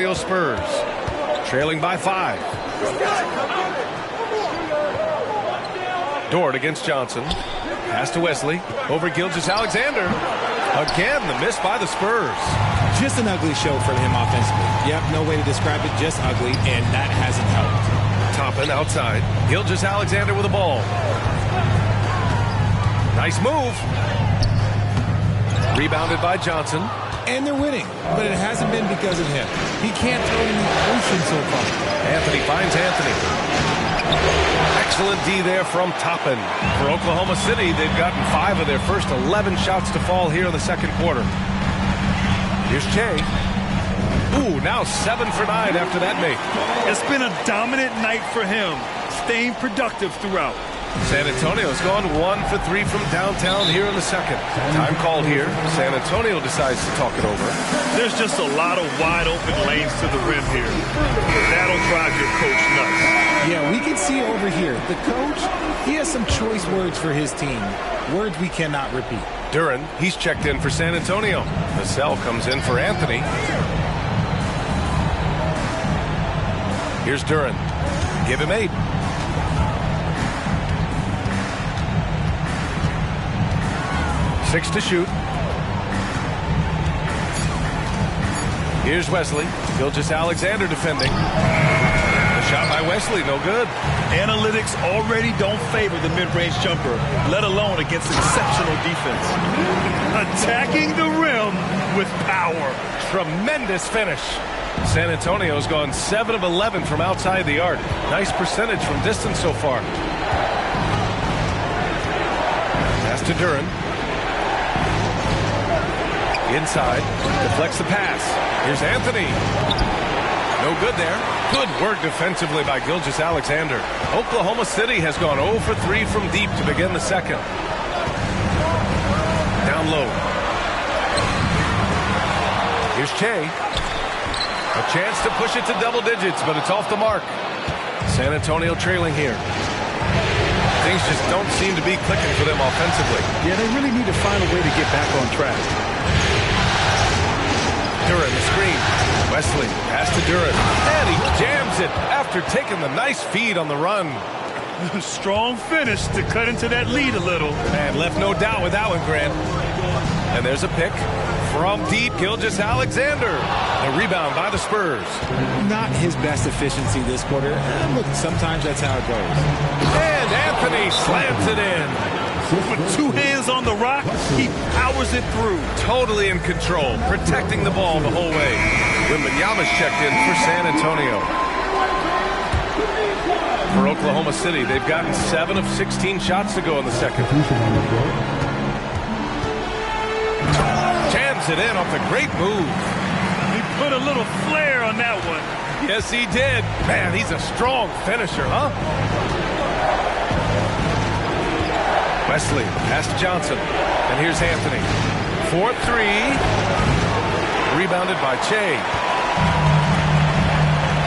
Antonio Spurs, trailing by 5. Dort against Johnson. Pass to Wesley. Over Gilgeous-Alexander. Again, the miss by the Spurs. Just an ugly show for him offensively. Yep, no way to describe it, just ugly, and that hasn't helped. Toppin outside. Gilgeous-Alexander with the ball. Nice move. Rebounded by Johnson. And they're winning, but it hasn't been because of him. He can't throw in the ocean so far. Anthony finds Anthony. Excellent D there from Toppin. For Oklahoma City, they've gotten 5 of their first 11 shots to fall here in the second quarter. Here's Che. Ooh, now 7 for 9 after that make. It's been a dominant night for him, staying productive throughout. San Antonio's gone 1 for 3 from downtown here in the second. Time called here. San Antonio decides to talk it over. There's just a lot of wide open lanes to the rim here. That'll drive your coach nuts. Yeah, we can see over here. The coach, he has some choice words for his team. Words we cannot repeat. Duren, he's checked in for San Antonio. Vassell comes in for Anthony. Here's Duren. Give him 8. Six to shoot. Here's Wesley. Gilgeous-Alexander defending. The shot by Wesley, no good. Analytics already don't favor the mid-range jumper, let alone against exceptional defense. Attacking the rim with power. Tremendous finish. San Antonio's gone 7 of 11 from outside the arc. Nice percentage from distance so far. Pass to Duren. Inside, deflects the pass. Here's Anthony. No good there. Good work defensively by Gilgeous-Alexander. Oklahoma City has gone 0 for 3 from deep to begin the second. Down low. Here's Che. A chance to push it to double digits, but it's off the mark. San Antonio trailing here. Things just don't seem to be clicking for them offensively. Yeah, they really need to find a way to get back on track. Duren, the screen. Wesley, pass to Duren. And he jams it after taking the nice feed on the run. Strong finish to cut into that lead a little. And left no doubt with that one, Grant. And there's a pick from deep. Gilgeous-Alexander. The rebound by the Spurs. Not his best efficiency this quarter. Look, sometimes that's how it goes. And Anthony slams it in. With 2 hands on the rock, he powers it through. Totally in control, protecting the ball the whole way. Wembanyama's checked in for San Antonio. For Oklahoma City, they've gotten 7 of 16 shots to go in the second. Jams it in off a great move. He put a little flair on that one. Yes, he did. Man, he's a strong finisher, huh? Wesley, pass to Johnson. And here's Anthony. 4-3. Rebounded by Che.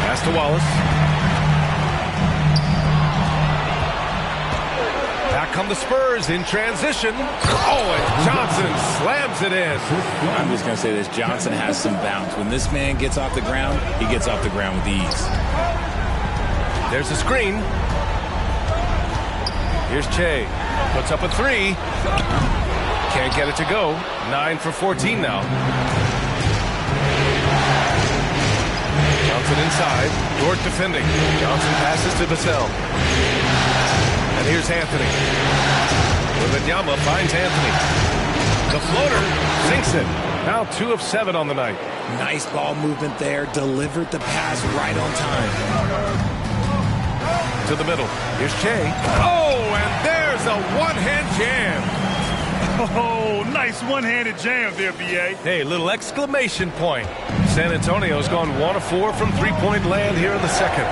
Pass to Wallace. Back come the Spurs in transition. Oh, and Johnson slams it in. I'm just going to say this. Johnson has some bounce. When this man gets off the ground, he gets off the ground with ease. There's a screen. Here's Che. Puts up a 3. Can't get it to go. 9 for 14 now. Johnson inside. Dort defending. Johnson passes to Vassell. And here's Anthony. Wembanyama finds Anthony. The floater sinks it. Now 2 of 7 on the night. Nice ball movement there. Delivered the pass right on time. To the middle. Here's Che. Oh, and there's a one-hand jam. Oh, nice one-handed jam there, B.A. Hey, little exclamation point. San Antonio's gone 1 of 4 from three-point land here in the second.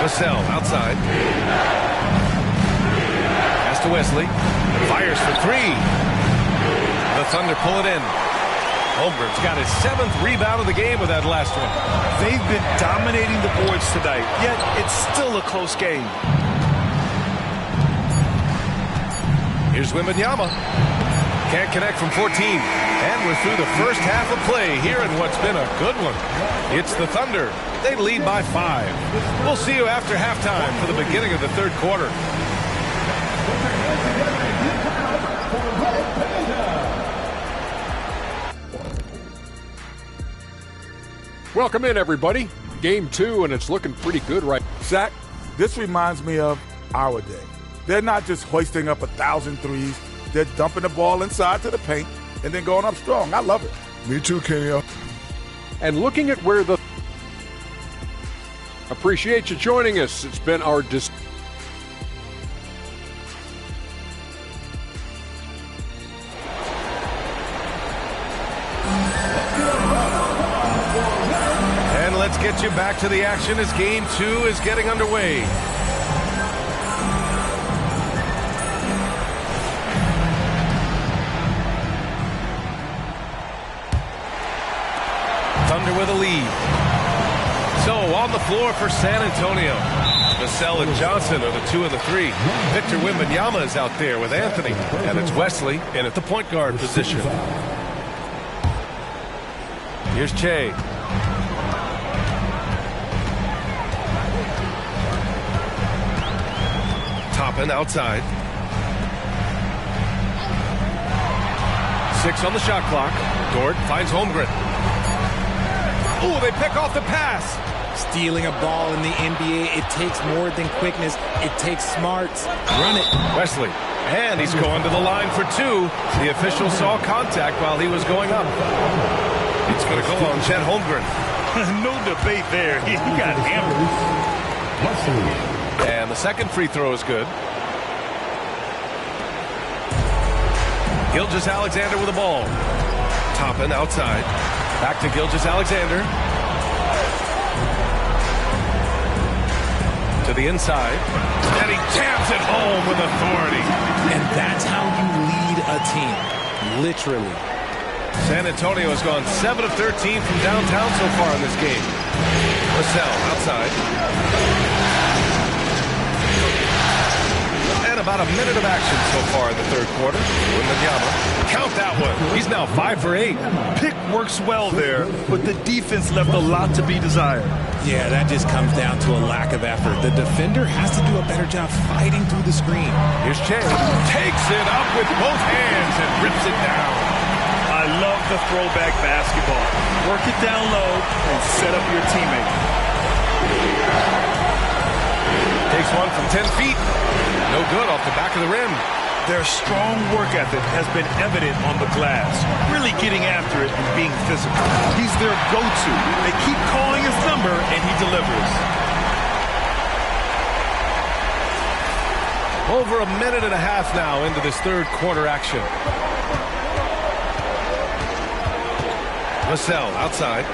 Vassell outside. Pass to Wesley. Fires for 3. The Thunder pull it in. Holmgren's got his 7th rebound of the game with that last one. They've been dominating the boards tonight, yet it's still a close game. Here's Wembanyama. Can't connect from 14. And we're through the first half of play here in what's been a good one. It's the Thunder. They lead by 5. We'll see you after halftime for the beginning of the third quarter. Welcome in, everybody. Game 2, and it's looking pretty good right now. Zach, this reminds me of our day. They're not just hoisting up 1,000 threes. They're dumping the ball inside to the paint and then going up strong. I love it. Me too, Kenny. And looking at where the... Appreciate you joining us. It's been our... Let's get you back to the action as Game 2 is getting underway. Thunder with a lead. So on the floor for San Antonio. Vassell and Johnson are the 2 and the 3. Victor Wembanyama is out there with Anthony. And it's Wesley in at the point guard position. Here's Che. Toppin outside. 6 on the shot clock. Dort finds Holmgren. Oh, they pick off the pass. Stealing a ball in the NBA, it takes more than quickness. It takes smarts. Run it. Wesley. And he's going to the line for 2. The official saw contact while he was going up. It's going to go on Chet Holmgren. No debate there. He got hammered. And the second free throw is good. Gilgeous-Alexander with the ball. Toppin outside. Back to Gilgeous-Alexander. To the inside. And he jams it home with authority. And that's how you lead a team. Literally. San Antonio has gone 7 of 13 from downtown so far in this game. Vassell outside. And about a minute of action so far in the third quarter. Wembanyama, count that one. He's now 5 for 8. Pick works well there, but the defense left a lot to be desired. Yeah, that just comes down to a lack of effort. The defender has to do a better job fighting through the screen. Here's Che. Takes it up with both hands and rips it down. I love the throwback basketball. Work it down low and set up your teammate. Takes one from 10 feet. No good off the back of the rim. Their strong work ethic has been evident on the glass, really getting after it and being physical. He's their go-to. They keep calling his number, and he delivers. Over a minute and a half now into this third quarter action. Vassell outside.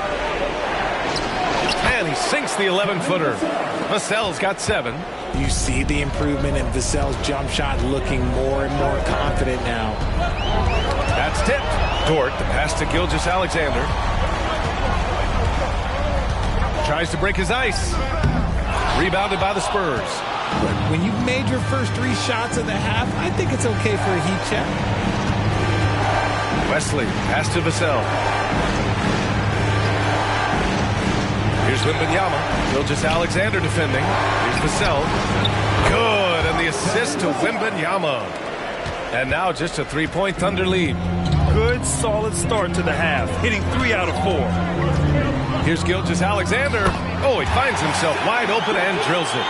And he sinks the 11-footer. Vassell's got 7. You see the improvement in Vassell's jump shot, looking more and more confident now. That's tipped. Dort, the pass to Gilgeous-Alexander. Tries to break his ice. Rebounded by the Spurs. But when you've made your first 3 shots of the half, I think it's okay for a heat check. Wesley, pass to Vassell. Here's Wembanyama. Gilgeous-Alexander defending. Here's Vassell. Good, and the assist to Wembanyama. And now just a 3-point Thunder lead. Good, solid start to the half, hitting 3 out of 4. Here's Gilgeous-Alexander. Oh, he finds himself wide open and drills it.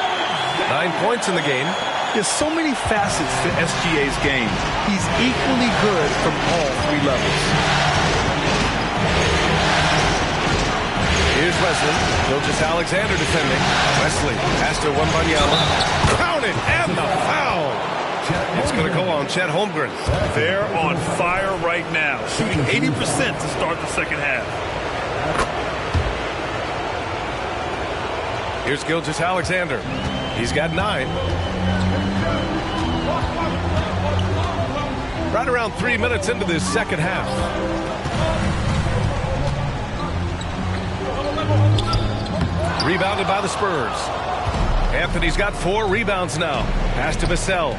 9 points in the game. There's so many facets to SGA's game. He's equally good from all 3 levels. Here's Wesley. Gilgeous-Alexander defending. Wesley pass to Wembanyama. Counted and the foul. It's going to go on Chet Holmgren. They're on fire right now, shooting 80% to start the second half. Here's Gilgeous-Alexander. He's got 9. Right around 3 minutes into this second half. Rebounded by the Spurs. Anthony's got 4 rebounds now. Pass to Vassell.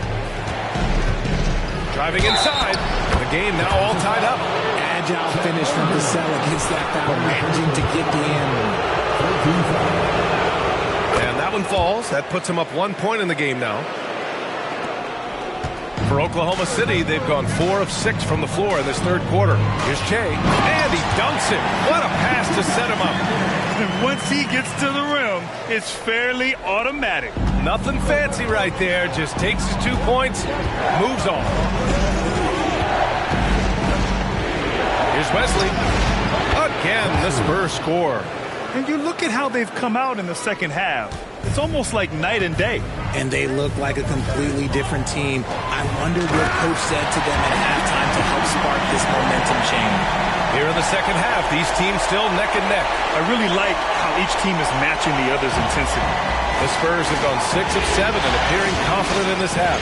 Driving inside. The The game now all tied up. Agile finish from Vassell against that foul, managing to get the end. And that one falls. That puts him up 1 point in the game now. For Oklahoma City, they've gone 4 of 6 from the floor in this third quarter. Here's Che, and he dunks it. What a pass to set him up. And once he gets to the rim, it's fairly automatic. Nothing fancy right there. Just takes his 2 points, moves on. Here's Wesley. Again, the Spurs score. And you look at how they've come out in the second half. It's almost like night and day. And they look like a completely different team. I wondered what Coach said to them at halftime to help spark this momentum change. Here in the second half, these teams still neck and neck. I really like how each team is matching the other's intensity. The Spurs have gone 6 of 7 and appearing confident in this half.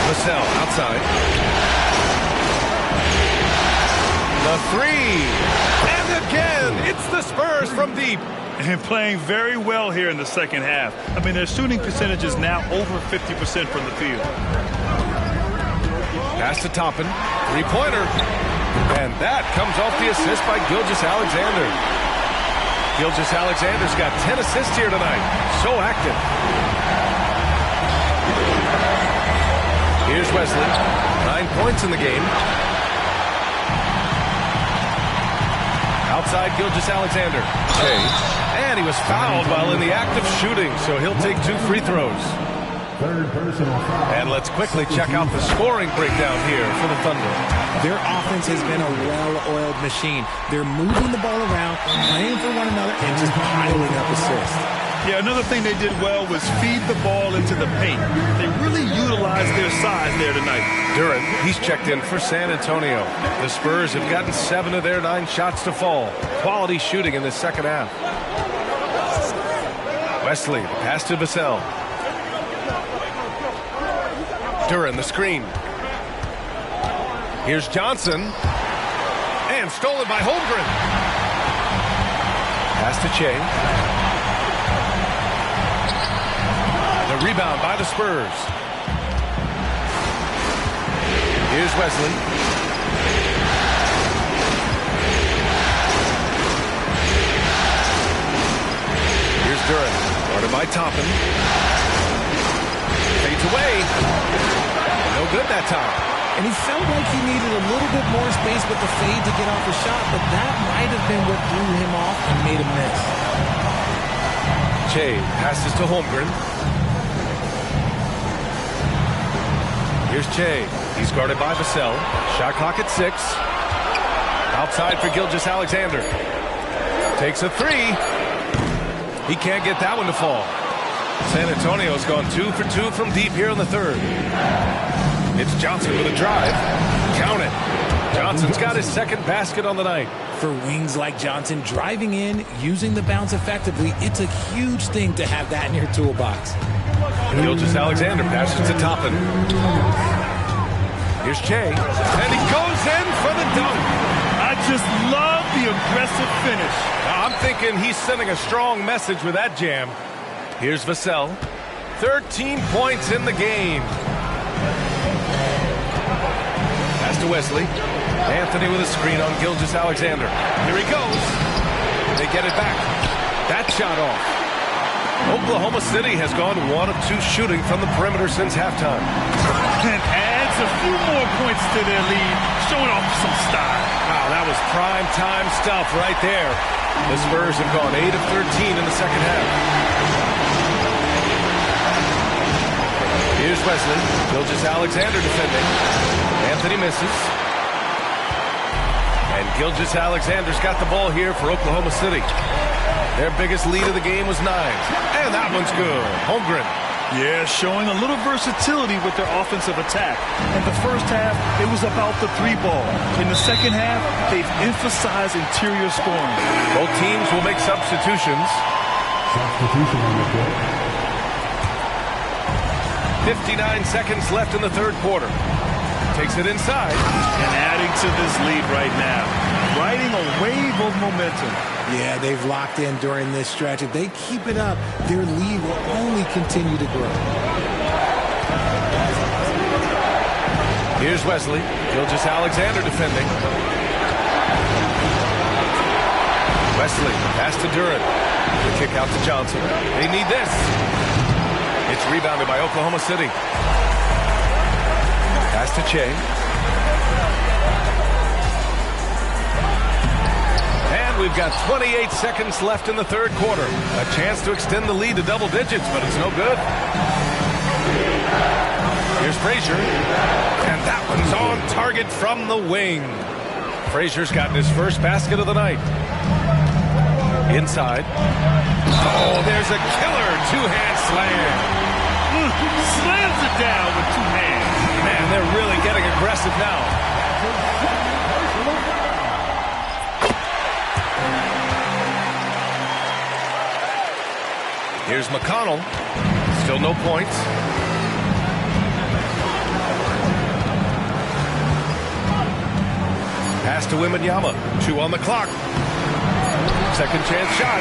Vassell outside. The three. And again, it's the Spurs from deep. And playing very well here in the second half. I mean, their shooting percentage is now over 50% from the field. Pass to Toppin. Three-pointer. And that comes off the assist by Gilgeous-Alexander. Gilgeous-Alexander's got 10 assists here tonight. So active. Here's Wesley. 9 points in the game. Outside Gilgeous-Alexander. And he was fouled while in the act of shooting, so he'll take 2 free throws. And let's quickly check out the scoring breakdown here for the Thunder. Their offense has been a well-oiled machine. They're moving the ball around, playing for one another, and just piling up assists. Yeah, another thing they did well was feed the ball into the paint. They really utilized their size there tonight. Duren, he's checked in for San Antonio. The Spurs have gotten 7 of their 9 shots to fall. Quality shooting in the second half. Wesley, the pass to Vassell. Duren, the screen. Here's Johnson. And stolen by Holmgren. Pass to Che. The rebound by the Spurs. Here's Wesley. Here's Duren. Guarded by Toppin. Fades away. No good that time. And he felt like he needed a little bit more space with the fade to get off the shot, but that might have been what threw him off and made him miss. Che passes to Holmgren. Here's Che. He's guarded by Vassell. Shot clock at 6. Outside for Gilgeous-Alexander. Takes a 3. He can't get that one to fall. San Antonio's gone 2 for 2 from deep here in the third. It's Johnson with a drive. Count it. Johnson's got his second basket on the night. For wings like Johnson driving in, using the bounce effectively, it's a huge thing to have that in your toolbox. Gilgeous-Alexander passes to Toppin. Here's Che. And he goes in for the dunk. I just love the aggressive finish. Now, I'm thinking he's sending a strong message with that jam. Here's Vassell. 13 points in the game. Pass to Wesley. Anthony with a screen on Gilgeous-Alexander. Here he goes. They get it back. That shot off. Oklahoma City has gone 1 of 2 shooting from the perimeter since halftime. And adds a few more points to their lead, showing off some style. Wow, that was prime time stuff right there. The Spurs have gone 8 of 13 in the second half. Here's Wesley. Gilgeous-Alexander defending. Anthony misses. And Gilgeous-Alexander's got the ball here for Oklahoma City. Their biggest lead of the game was 9. And that one's good. Holmgren. Yeah, showing a little versatility with their offensive attack. In the first half, it was about the 3-ball. In the second half, they've emphasized interior scoring. Both teams will make substitutions. 59 seconds left in the third quarter. Takes it inside. And adding to this lead right now. Riding a wave of momentum. Yeah, they've locked in during this stretch. If they keep it up, their lead will only continue to grow. Here's Wesley. Gilgeous-Alexander defending. Wesley, pass to Duren. The kick out to Johnson. They need this. It's rebounded by Oklahoma City. Pass to Che. And we've got 28 seconds left in the third quarter. A chance to extend the lead to double digits, but it's no good. Here's Frazier. And that one's on target from the wing. Frazier's gotten his first basket of the night. Inside. Oh, there's a killer two-hand slam. Slams it down with two hands. Man, they're really getting aggressive now. Here's McConnell. Still no points. Pass to Wembanyama. 2 on the clock. Second chance shot.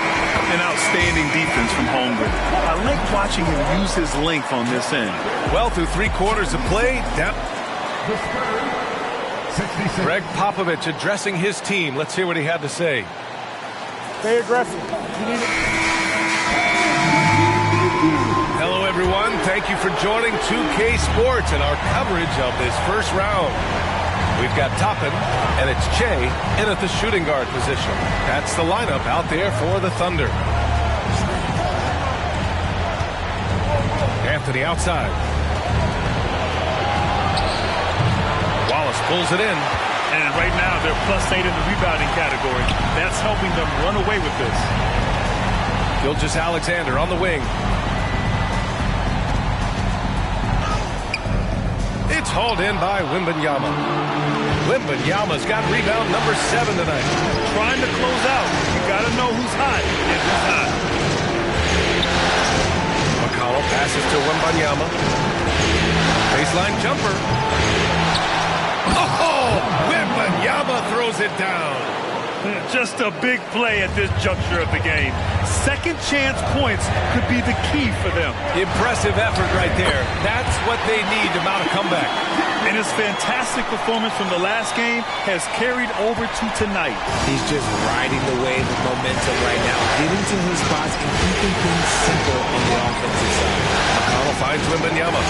An outstanding defense from Holmgren. I like watching him use his length on this end. Well, through 3 quarters of play, Greg Popovich addressing his team. Let's hear what he had to say. Stay aggressive. Hello, everyone. Thank you for joining 2K Sports and our coverage of this first round. We've got Toppin, and it's Che in at the shooting guard position. That's the lineup out there for the Thunder. Anthony outside. Wallace pulls it in. And right now, they're +8 in the rebounding category. That's helping them run away with this. Gilgeous-Alexander on the wing. It's hauled in by Wembanyama. Wembanyama's got rebound number 7 tonight. Trying to close out. You got to know who's hot and who's not. McConnell passes to Wembanyama. Baseline jumper. Oh! Wembanyama throws it down. Just a big play at this juncture of the game. Second chance points could be the key for them. Impressive effort right there. That's what they need to mount a comeback. And his fantastic performance from the last game has carried over to tonight. He's just riding the wave of momentum right now, getting to his spots and keeping things simple on the offensive side. McConnell finds Wembanyama.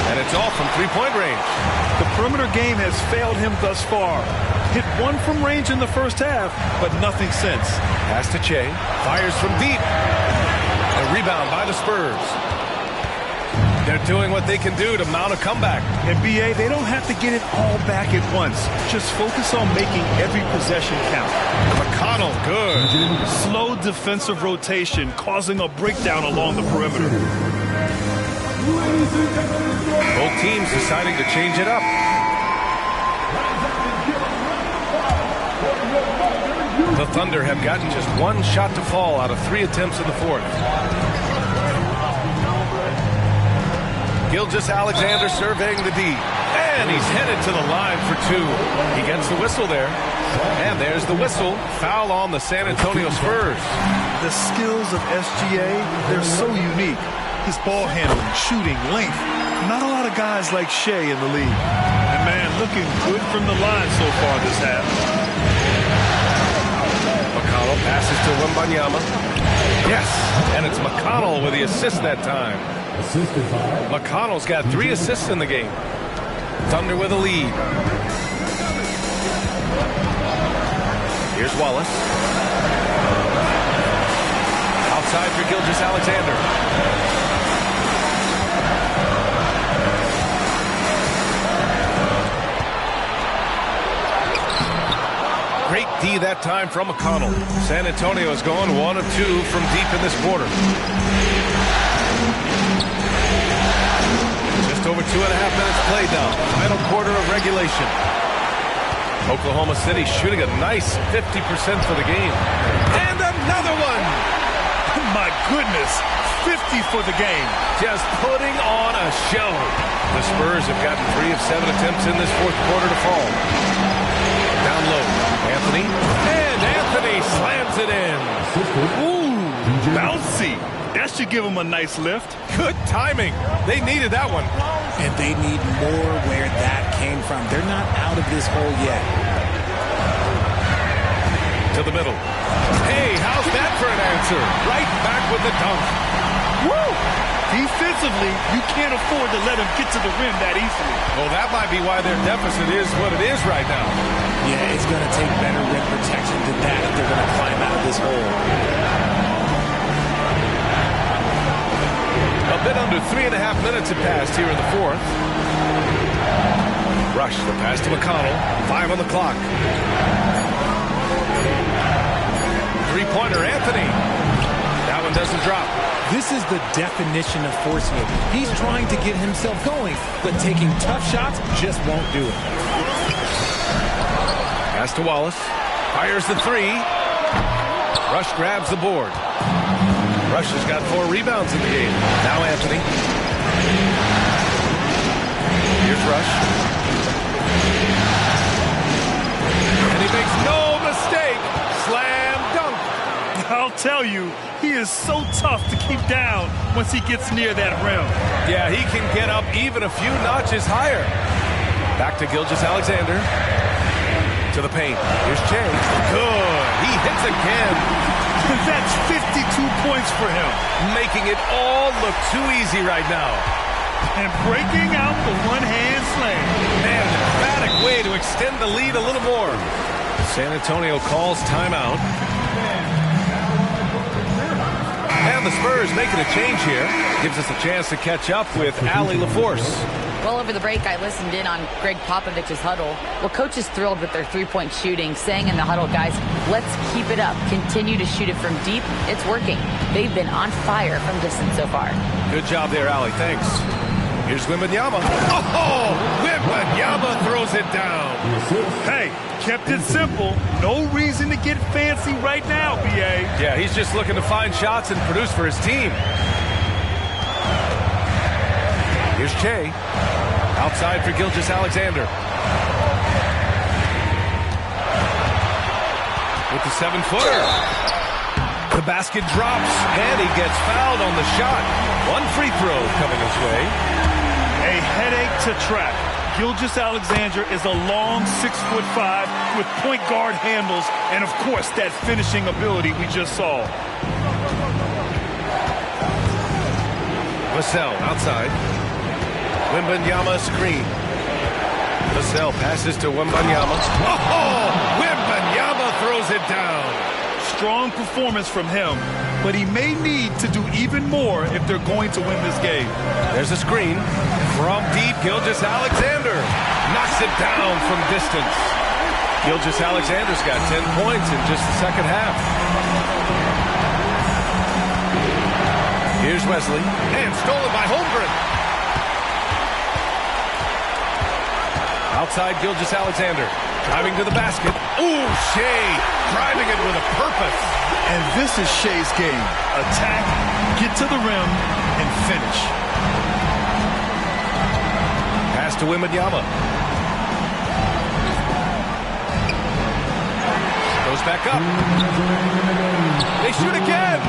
And it's all from three-point range. The perimeter game has failed him thus far. Hit 1 from range in the first half, but nothing since. Pass to Che. Fires from deep. A rebound by the Spurs. They're doing what they can do to mount a comeback. And BA, they don't have to get it all back at once. Just focus on making every possession count. McConnell, good. Slow defensive rotation, causing a breakdown along the perimeter. Both teams deciding to change it up. The Thunder have gotten just 1 shot to fall out of 3 attempts in the fourth. Gilgeous-Alexander surveying the D. And he's headed to the line for 2. He gets the whistle there. And there's the whistle. Foul on the San Antonio Spurs. The skills of SGA, they're so unique. His ball handling, shooting, length. Not a lot of guys like Shea in the league. And man, looking good from the line so far this half. McConnell passes to Wembanyama. Yes, and it's McConnell with the assist that time. McConnell's got 3 assists in the game. Thunder with a lead. Here's Wallace. Outside for Gilgeous-Alexander. Great D that time from McConnell. San Antonio is going 1 of 2 from deep in this quarter. Just over 2.5 minutes played now. Final quarter of regulation. Oklahoma City shooting a nice 50% for the game. And another one! My goodness, 50 for the game. Just putting on a show. The Spurs have gotten 3 of 7 attempts in this fourth quarter to fall. Down low, Anthony. And Anthony slams it in. Ooh, bouncy. That should give him a nice lift. Good timing. They needed that one. and they need more where that came from. They're not out of this hole yet. To the middle. Hey, how's that for an answer? Right back with the dunk. Woo! Defensively, you can't afford to let him get to the rim that easily. Well, that might be why their deficit is what it is right now. Yeah, it's going to take better rim protection than that if they're going to climb out of this hole. A bit under 3.5 minutes had passed here in the fourth. Rush the pass to McConnell. 5 on the clock. Three-pointer, Anthony. That one doesn't drop. This is the definition of forcing it. He's trying to get himself going, but taking tough shots just won't do it. Pass to Wallace. Fires the three. Rush grabs the board. Rush has got 4 rebounds in the game. Now Anthony. Here's Rush. And he makes no mistake. Slam dunk. I'll tell you, he is so tough to keep down once he gets near that rim. Yeah, he can get up even a few notches higher. Back to Gilgeous-Alexander. To the paint. Here's Jay. Good. He hits again. That's 52 points for him. Making it all look too easy right now. And breaking out the one-hand slam. Man, an emphatic way to extend the lead a little more. San Antonio calls timeout. And the Spurs making a change here. Gives us a chance to catch up with Allie LaForce. Well, over the break, I listened in on Greg Popovich's huddle. Well, coach is thrilled with their three-point shooting, saying in the huddle, guys, let's keep it up. Continue to shoot it from deep. It's working. They've been on fire from distance so far. Good job there, Allie. Thanks. Here's Wembanyama. Oh, Wembanyama throws it down. Hey, kept it simple. No reason to get fancy right now, B.A. Yeah, he's just looking to find shots and produce for his team. Here's Che. Outside for Gilgeous-Alexander. With the 7-footer. The basket drops, and he gets fouled on the shot. One free throw coming his way. A headache to track. Gilgeous-Alexander is a long 6'5" with point guard handles and, of course, that finishing ability we just saw. Vassell outside. Wembanyama screen. Vassell passes to Wembanyama. Oh! Wembanyama throws it down. Strong performance from him, but he may need to do even more if they're going to win this game. There's a screen. From deep, Gilgeous-Alexander knocks it down from distance. Gilgeous-Alexander's got 10 points in just the second half. Here's Wesley, and stolen by Holmgren. Outside Gilgeous-Alexander, driving to the basket. Ooh, Shea driving it with a purpose. And this is Shea's game. Attack, get to the rim, and finish. Pass to Wembanyama. Goes back up. They shoot again.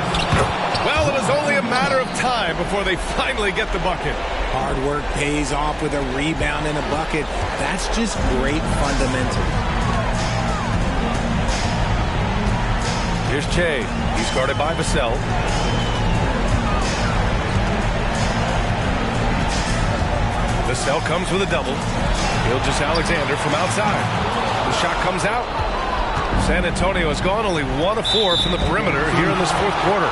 Well, it was only a matter of time before they finally get the bucket. Hard work pays off with a rebound and a bucket. That's just great fundamental. Here's Che. He's guarded by Vassell. Vassell comes with a double. Gilgeous-Alexander from outside. The shot comes out. San Antonio has gone only 1 of 4 from the perimeter here in this fourth quarter.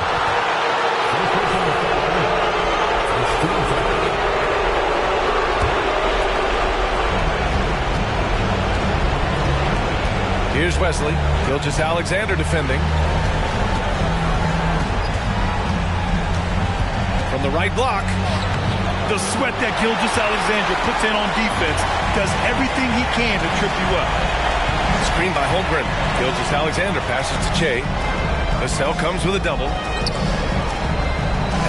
Here's Wesley. Gilgeous-Alexander defending. From the right block. The sweat that Gilgeous-Alexander puts in on defense does everything he can to trip you up. Screen by Holmgren. Gilgeous-Alexander passes to Che. Vassell comes with a double.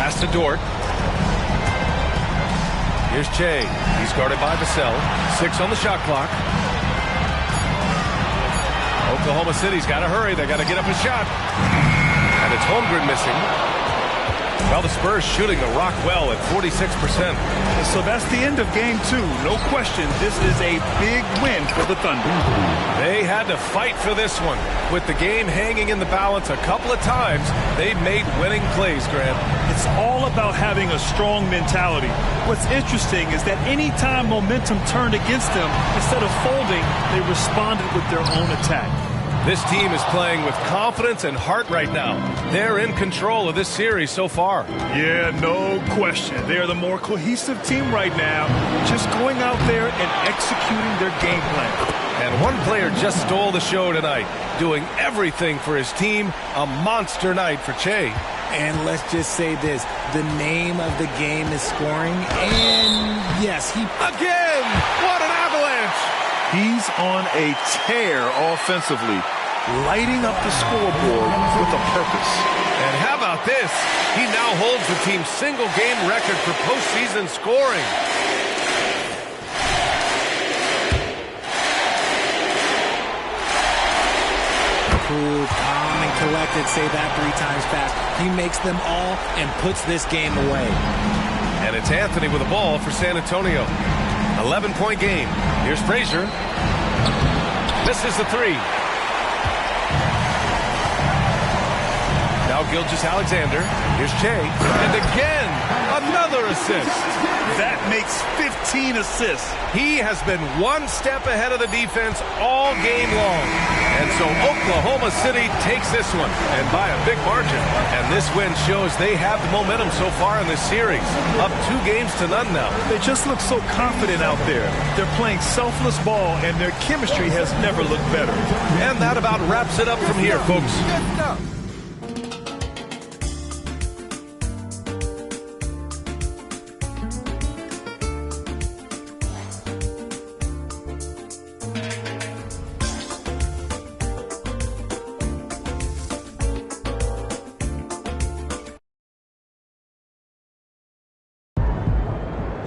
Pass to Dort. Here's Che. He's guarded by Vassell. 6 on the shot clock. Oklahoma City's got to hurry. They got to get up a shot. And it's Holmgren missing. Well, the Spurs shooting the rock well at 46%. So that's the end of game 2. No question, this is a big win for the Thunder. They had to fight for this one. With the game hanging in the balance a couple of times, they made winning plays, Grant. It's all about having a strong mentality. What's interesting is that any time momentum turned against them, instead of folding, they responded with their own attack. This team is playing with confidence and heart right now. They're in control of this series so far. Yeah, no question. They are the more cohesive team right now, just going out there and executing their game plan. And one player just stole the show tonight, doing everything for his team. A monster night for Che. And let's just say this, the name of the game is scoring, and yes, Again! What an avalanche! He's on a tear offensively, lighting up the scoreboard with a purpose. And how about this? He now holds the team's single-game record for postseason scoring. Cool, calm, and collected. Say that 3 times fast. He makes them all and puts this game away. And it's Anthony with the ball for San Antonio. 11-point game. Here's Frazier. This is the 3. Now Gilgeous-Alexander. Here's Che. And again, another assist. That makes 15 assists. He has been one step ahead of the defense all game long. And so Oklahoma City takes this one, and by a big margin. And this win shows they have the momentum so far in this series. Up 2 games to none now. They just look so confident out there. They're playing selfless ball, and their chemistry has never looked better. And that about wraps it up from here, folks.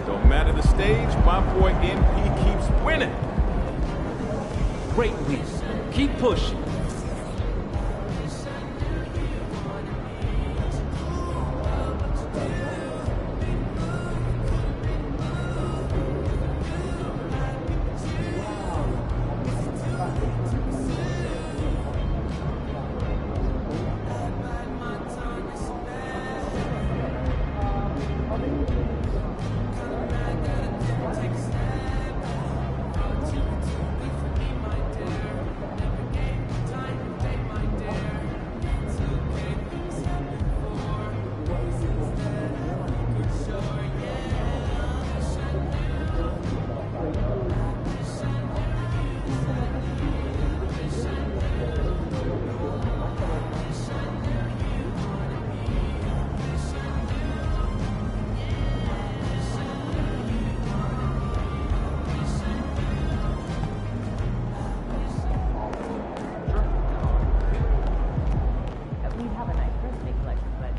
Don't matter the stage, my boy NP keeps winning. Great release. Keep pushing. We have a nice birthday collection, but